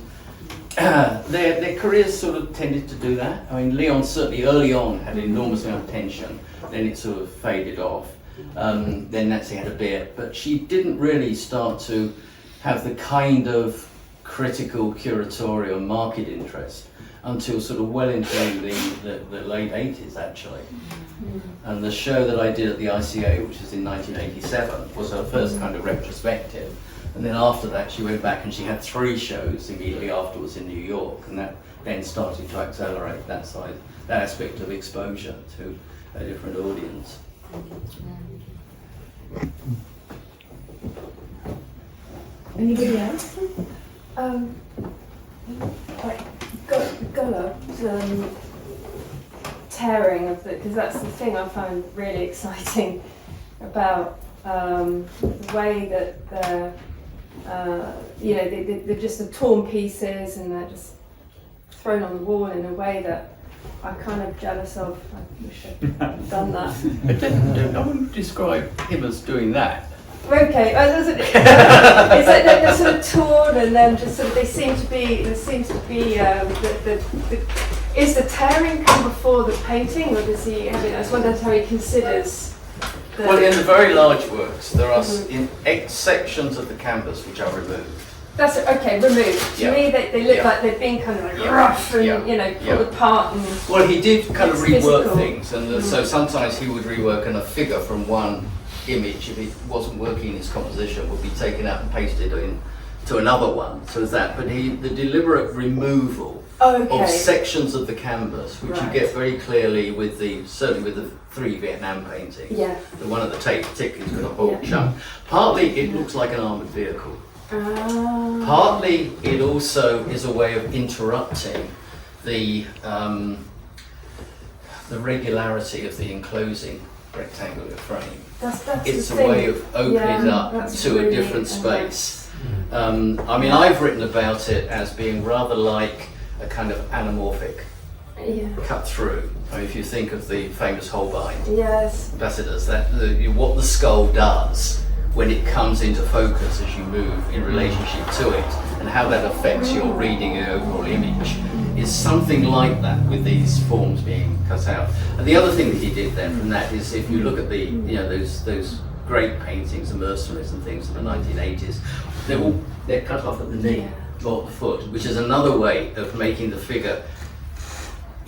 their careers sort of tended to do that. I mean, Leon certainly early on had an enormous amount of tension, then it sort of faded off. Then Nancy had a bit, but she didn't really start to have the kind of critical, curatorial, market interest until sort of well into the late 80s, actually. And the show that I did at the ICA, which was in 1987, was her first kind of retrospective. And then after that, she went back and she had 3 shows immediately afterwards in New York, and that then started to accelerate that side, that aspect of exposure to a different audience. Anybody else? Golub, tearing of the, because that's the thing I find really exciting about the way that they're, you know, they're just the torn pieces and they're just thrown on the wall in a way that I'm kind of jealous of. I wish I'd done that. I wouldn't describe him as doing that. Okay, is it they're sort of torn and then just sort of there seems to be is the tearing come before the painting, or does he? I mean, I was wondering how he considers. Well, in the very large works, there are in 8 sections of the canvas which are removed. That's okay, removed. To me, they look like they've been kind of like rough and you know pulled apart. And well, he did kind of rework physical things, and so sometimes he would rework, and a figure from one image, if it wasn't working in his composition, would be taken out and pasted into another one. So there's that. But the deliberate removal of sections of the canvas, which you get very clearly with certainly with the 3 Vietnam paintings. Yeah. The one at the tape particularly has got a whole chunk. Partly it looks like an armoured vehicle. Partly it also is a way of interrupting the regularity of the enclosing rectangular frame. It's a way of opening it up to a different space. I mean, I've written about it as being rather like a kind of anamorphic cut through. I mean, if you think of the famous Holbein ambassadors, what the skull does when it comes into focus as you move in relationship to it, and how that affects your reading the overall image, is something like that with these forms being cut out. And the other thing that he did then from that is, if you look at the those great paintings, the mercenaries and things of the 1980s, they're cut off at the knee or the foot, which is another way of making the figure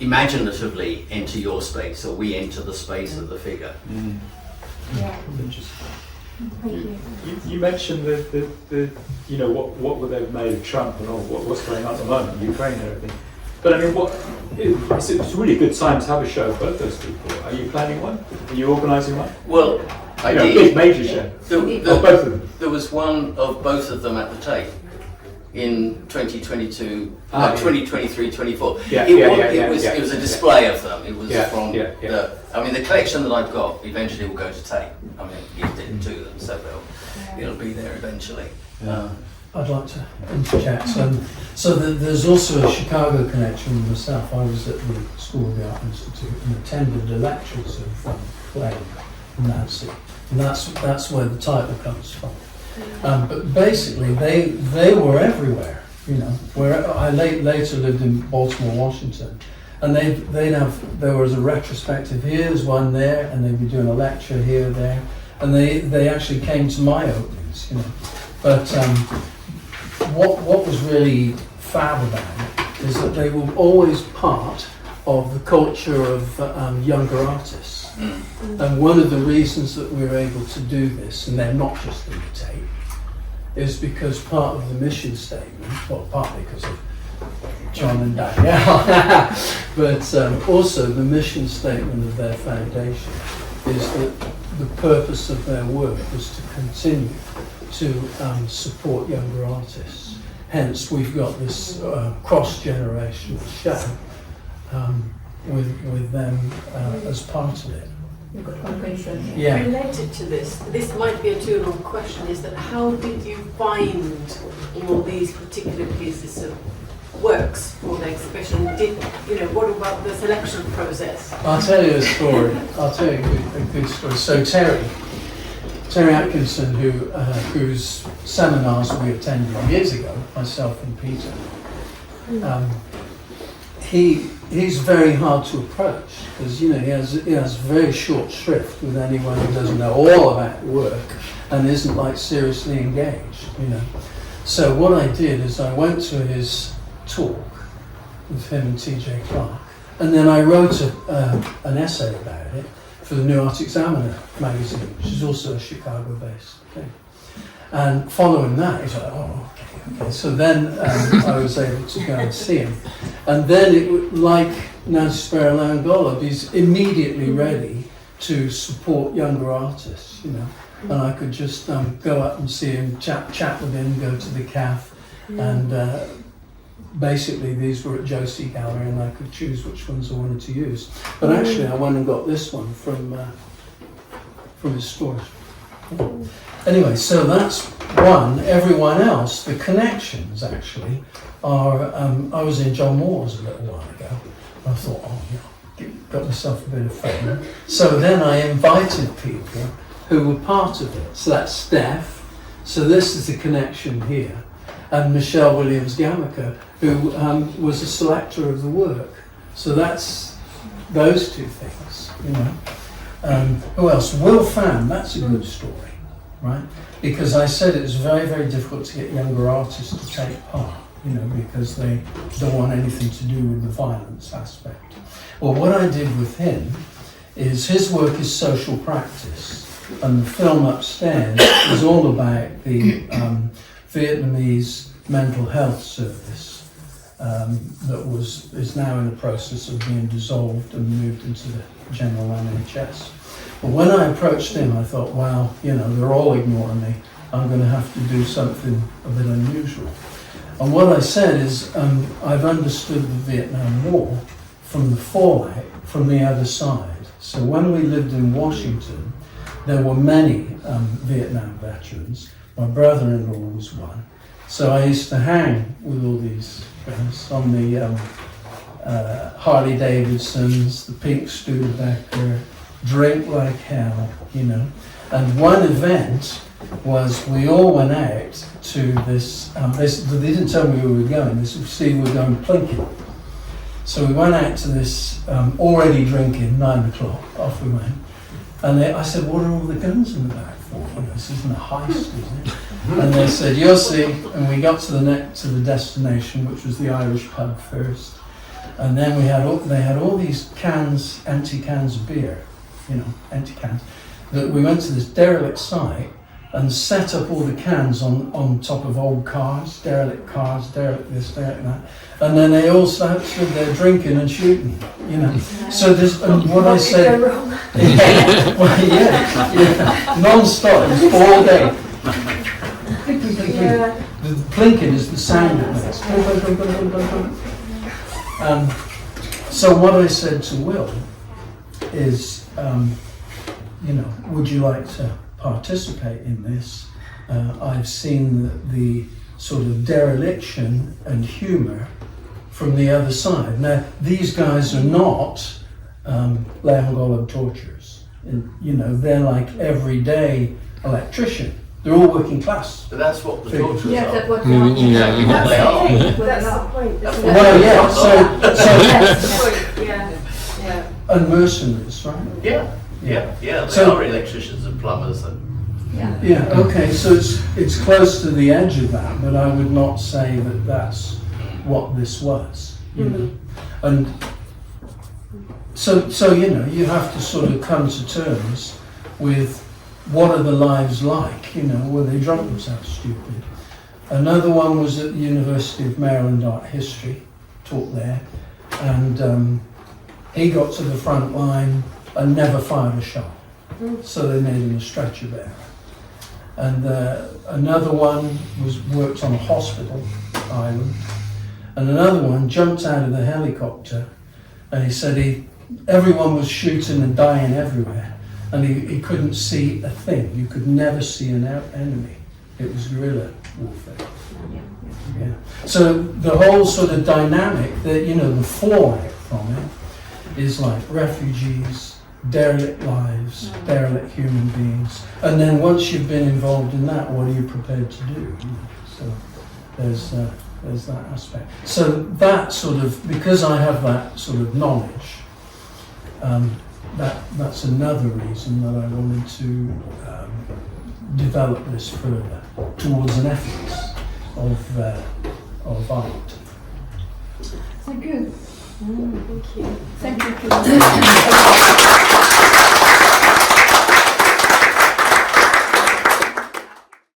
imaginatively enter your space, or we enter the space of the figure. Interesting. You mentioned the you know what were they made of Trump and all what's going on at the moment, Ukraine and everything. But I mean, it's a really good time to have a show of both those people. Are you planning one? Are you organising one? Well, I did. A big major show. Both of them. There was one of both of them at the Tate in 2022, 2023, 24. It was a display of them. It was from the collection that I've got eventually will go to Tate. I mean, gifted it to them, so it'll be there eventually. I'd like to interject. So there's also a Chicago connection with myself. I was at the School of the Art Institute and attended the lectures of Pham and Nancy, and that's where the title comes from. But basically, they were everywhere. You know, where I later lived in Baltimore, Washington, And there was a retrospective here, there's one there, and they'd be doing a lecture here, there, and they actually came to my openings, you know. But what was really fab about it is that they were always part of the culture of younger artists. And one of the reasons that we were able to do this, and they're not just imitate, is because part of the mission statement, well, partly because of John and Danielle, but also the mission statement of their foundation is that the purpose of their work was to continue to support younger artists. Hence, we've got this cross-generational show with them as part of it. You've got one question. Yeah. Related to this might be a too long question, is that how did you find all these particular pieces of works for the exhibition? What about the selection process? I'll tell you a story. I'll tell you a good story. So Terry Atkinson, whose seminars we attended years ago, myself and Peter, he's very hard to approach because he has very short shrift with anyone who doesn't know all about work and isn't like seriously engaged. So what I did is I went to his talk with him and T.J. Clark, and then I wrote an essay about it for the New Art Examiner magazine, which is also a Chicago-based thing. And following that, he's like, oh, okay. So then I was able to go and see him. And then, like Nancy Spero and Golub, he's immediately ready to support younger artists, And I could just go up and see him, chat with him, go to the CAF, and basically these were at Josie Gallery, and I could choose which ones I wanted to use. But actually, I went and got this one from his stores. Anyway, so that's one. Everyone else, the connections actually are. I was in John Moore's a little while ago. And I thought, got myself a bit of fame. So then I invited people who were part of it. So that's Steph. So this is the connection here. And Michelle Williams Gamaker, who was a selector of the work. So that's those two things, Who else? Will Pham, that's a good story, right? Because I said it was very, very difficult to get younger artists to take part, because they don't want anything to do with the violence aspect. Well, what I did with him is his work is social practice, and the film upstairs is all about the Vietnamese mental health service that is now in the process of being dissolved and moved into the general NHS. But when I approached him, I thought, wow, they're all ignoring me. I'm going to have to do something a bit unusual. And what I said is, I've understood the Vietnam War from the fallout from the other side. So when we lived in Washington, there were many Vietnam veterans. My brother-in-law was one. So I used to hang with all these guys on the Harley Davidsons, the pink Studebaker, drink like hell, And one event was we all went out to this, they didn't tell me where we were going, we were going plinking. So we went out to this, already drinking, 9 o'clock, off we went. And I said, what are all the guns in the back for? This isn't a heist, is it? And they said, you'll see. And we got to the destination, which was the Irish pub first. And then they had all these cans, empty cans of beer, empty cans. That we went to this derelict site and set up all the cans on top of old cars, derelict this, derelict that. And then they all stood there drinking and shooting, So this, and what I said, non-stop, it was all day. The plinking is the sound it makes. So what I said to Will is, would you like to participate in this? I've seen the sort of dereliction and humour from the other side. Now, these guys are not Leon Golub torturers. They're like everyday electrician. They're all working class. But that's what the torturers Yeah, are. that's what Exactly what they are. That's the point. That's isn't what it? Well, yeah, so And mercenaries, right? Yeah, they So- are electricians and plumbers and Yeah, okay, so it's close to the edge of that, but I would not say that that's what this was, you know. And so you know, you have to sort of come to terms with what are the lives like, you know, were they drunk themselves stupid? Another one was at the University of Maryland Art History, taught there, and he got to the front line and never fired a shot. So they made him a stretcher bearer. And another one worked on a hospital island, and another one jumped out of the helicopter, and he said everyone was shooting and dying everywhere, and he couldn't see a thing. You could never see an enemy. It was guerrilla warfare. Yeah. So the whole sort of dynamic, that you know, the fallout from it is like refugees, derelict lives, derelict human beings, and then once you've been involved in that, what are you prepared to do? So there's that aspect. So that sort of, because I have that sort of knowledge, that's another reason that I wanted to develop this further towards an ethics of art. So good. Thank you. Thank you for